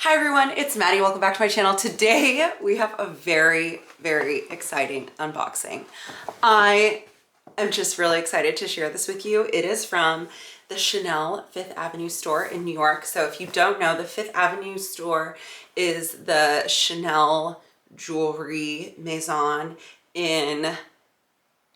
Hi everyone, it's Maddie. Welcome back to my channel. Today we have a very exciting unboxing. I am just really excited to share this with you. It is from the Chanel Fifth Avenue store in New York. So if you don't know, the Fifth Avenue store is the Chanel jewelry maison in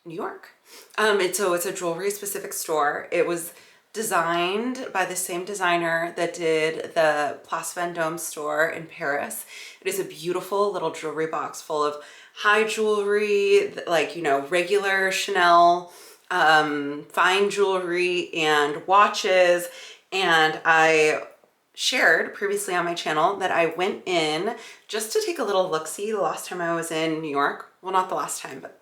New York. So it's a jewelry specific store. It was designed by the same designer that did the Place Vendôme store in Paris. It is a beautiful little jewelry box full of high jewelry, like, you know, regular Chanel, fine jewelry and watches. And I shared previously on my channel that I went in just to take a little look-see the last time I was in New York. Well, not the last time, but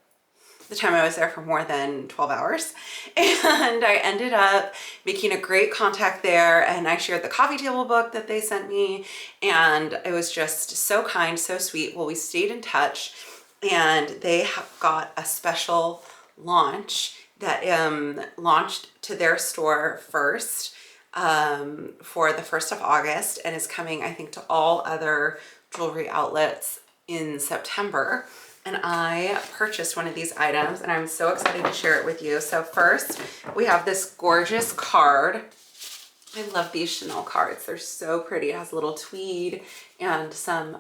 the time I was there for more than 12 hours. And I ended up making a great contact there, and I shared the coffee table book that they sent me, and it was just so kind, so sweet. Well, we stayed in touch, and they got a special launch that launched to their store first for the 1st of August and is coming, I think, to all other jewelry outlets in September. And I purchased one of these items and I'm so excited to share it with you. So first we have this gorgeous card. I love these Chanel cards. They're so pretty. It has a little tweed and some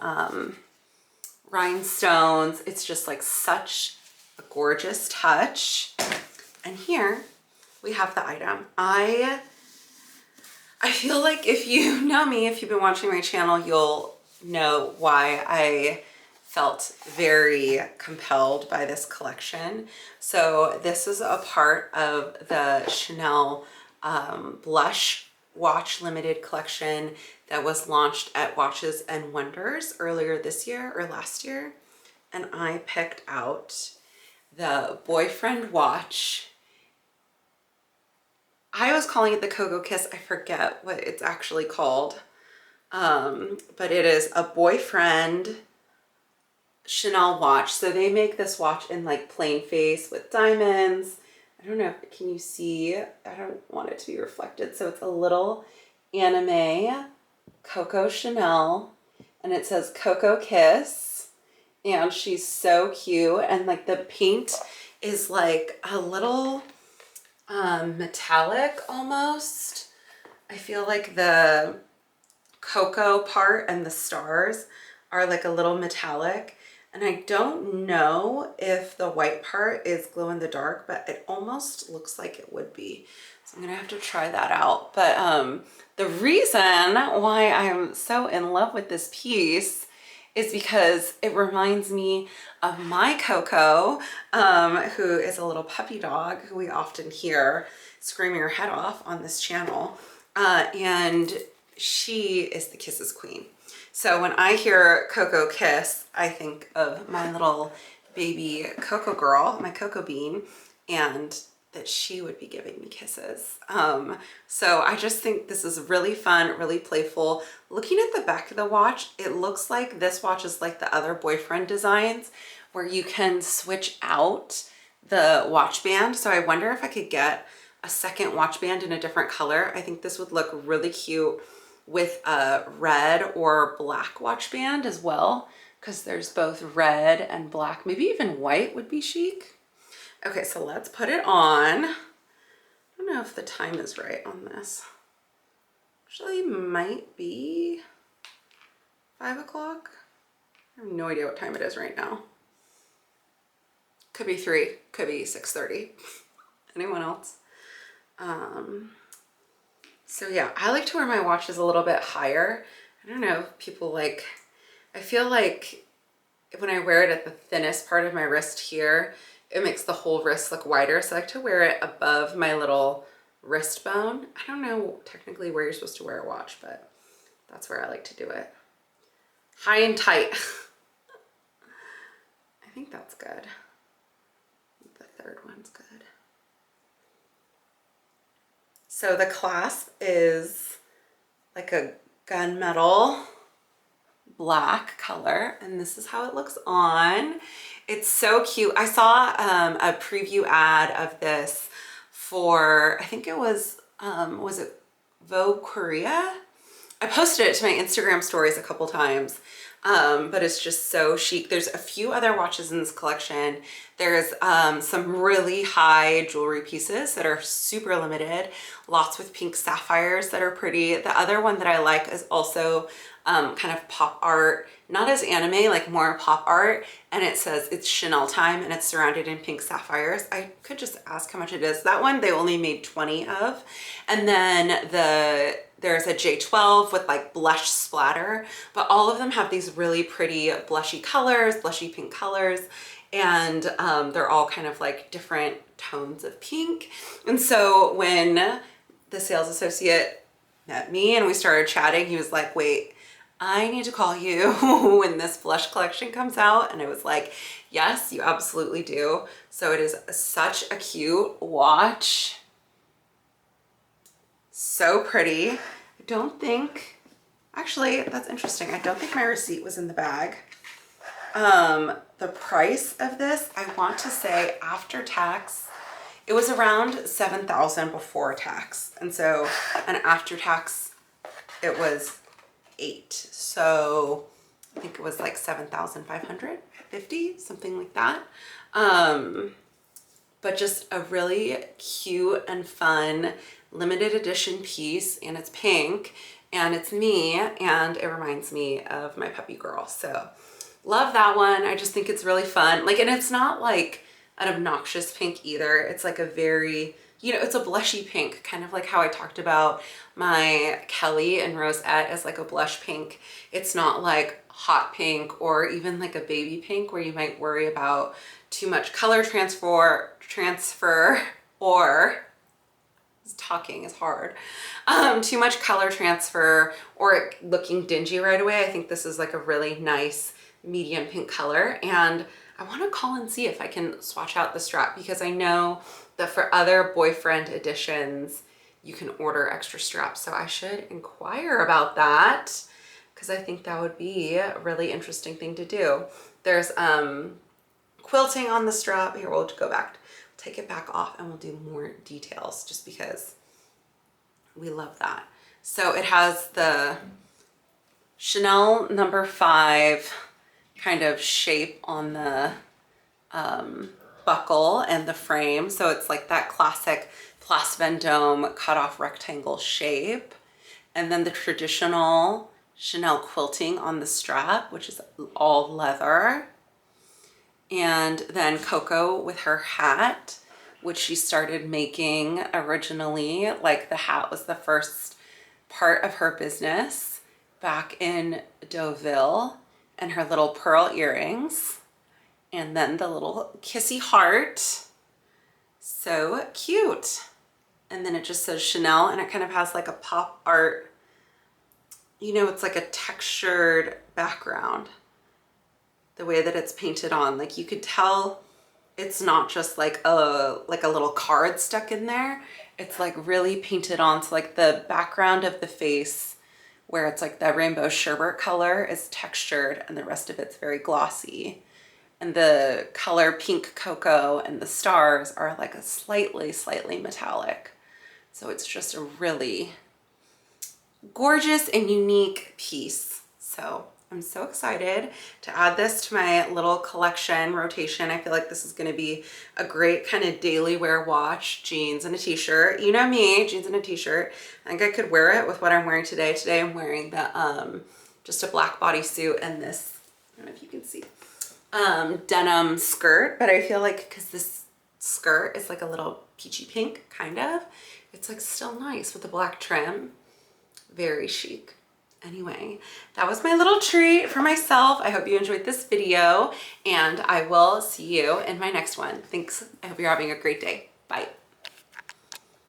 rhinestones. It's just like such a gorgeous touch. And here we have the item. I feel like if you know me, if you've been watching my channel, you'll know why I felt very compelled by this collection. So this is a part of the Chanel Blush Watch Limited collection that was launched at Watches and Wonders earlier this year or last year. And I picked out the Boyfriend watch. I was calling it the Cocoa Kiss. I forget what it's actually called. But it is a Boyfriend Chanel watch. So they make this watch in like plain face with diamonds. I don't know, can you see? I don't want it to be reflected. So it's a little anime Coco Chanel, and it says Cocoa Kiss, and she's so cute. And like the paint is like a little metallic almost. I feel like the cocoa part and the stars are like a little metallic. And I don't know if the white part is glow in the dark, but it almost looks like it would be. So I'm gonna have to try that out. But the reason why I'm so in love with this piece is because it reminds me of my Coco, who is a little puppy dog who we often hear screaming her head off on this channel. And she is the Kisses Queen. So when I hear Cocoa Kiss, I think of my little baby Coco girl, my Coco Bean, and that she would be giving me kisses. So I just think this is really fun, really playful. Looking at the back of the watch, it looks like this watch is like the other Boyfriend designs where you can switch out the watch band. So I wonder if I could get a second watch band in a different color. I think this would look really cute with a red or black watch band as well, because there's both red and black. Maybe even white would be chic. Okay, so let's put it on. I don't know if the time is right on this. Actually, might be 5 o'clock. I have no idea what time it is right now. Could be 3, could be 6:30. Anyone else? So yeah, I like to wear my watches a little bit higher. I don't know, people like, I feel like when I wear it at the thinnest part of my wrist here, it makes the whole wrist look wider. So I like to wear it above my little wrist bone. I don't know technically where you're supposed to wear a watch, but that's where I like to do it. High and tight. I think that's good. The third one's good. So the clasp is like a gunmetal black color, and this is how it looks on. It's so cute. I saw a preview ad of this for, I think it was it Vogue Korea? I posted it to my Instagram stories a couple times, but it's just so chic. There's a few other watches in this collection. There's some really high jewelry pieces that are super limited, lots with pink sapphires that are pretty. The other one that I like is also kind of pop art, not as anime, like more pop art, and it says it's Chanel time and it's surrounded in pink sapphires. I could just ask how much it is. That one they only made 20 of. And then there's a J12 with like blush splatter, but all of them have these really pretty blushy colors, blushy pink colors, and they're all kind of like different tones of pink. And so when the sales associate met me and we started chatting, he was like, wait, I need to call you when this blush collection comes out. And I was like, yes, you absolutely do. So it is such a cute watch. So pretty. I don't think, actually, that's interesting. I don't think my receipt was in the bag. The price of this, I want to say after tax, it was around $7,000 before tax. And so, and after tax, it was 8. So I think it was like 7,550, something like that. But just a really cute and fun limited edition piece, and it's pink and it's me, and it reminds me of my puppy girl. So love that one. I just think it's really fun. Like, and it's not like an obnoxious pink either. It's like a very, you know, it's a blushy pink, kind of like how I talked about my Kelly and Rosette as like a blush pink. It's not like hot pink or even like a baby pink where you might worry about too much color transfer or talking is hard. Too much color transfer or it looking dingy right away. I think this is like a really nice medium pink color, and I want to call and see if I can swatch out the strap, because I know that for other Boyfriend editions you can order extra straps, so I should inquire about that because I think that would be a really interesting thing to do. There's quilting on the strap. Here, we'll go back, take it back off, and we'll do more details just because we love that. So it has the Chanel number 5 kind of shape on the buckle and the frame. So it's like that classic Place Vendôme cut off rectangle shape. And then the traditional Chanel quilting on the strap, which is all leather. And then Coco with her hat, which she started making originally. Like the hat was the first part of her business back in Deauville, and her little pearl earrings, and then the little kissy heart. So cute. And then it just says Chanel, and it kind of has like a pop art, you know, it's like a textured background, the way that it's painted on. Like you could tell it's not just like a little card stuck in there. It's like really painted on. So like the background of the face, where it's like the rainbow sherbet color, is textured, and the rest of it's very glossy. And the color pink cocoa and the stars are like a slightly metallic. So it's just a really gorgeous and unique piece. So I'm so excited to add this to my little collection rotation. I feel like this is going to be a great kind of daily wear watch. Jeans and a t-shirt. You know me, jeans and a t-shirt. I think I could wear it with what I'm wearing today. Today I'm wearing the just a black bodysuit and this, I don't know if you can see, denim skirt. But I feel like because this skirt is like a little peachy pink, kind of, it's like still nice with the black trim. Very chic. Anyway, that was my little treat for myself. I hope you enjoyed this video, and I will see you in my next one. Thanks. I hope you're having a great day. Bye.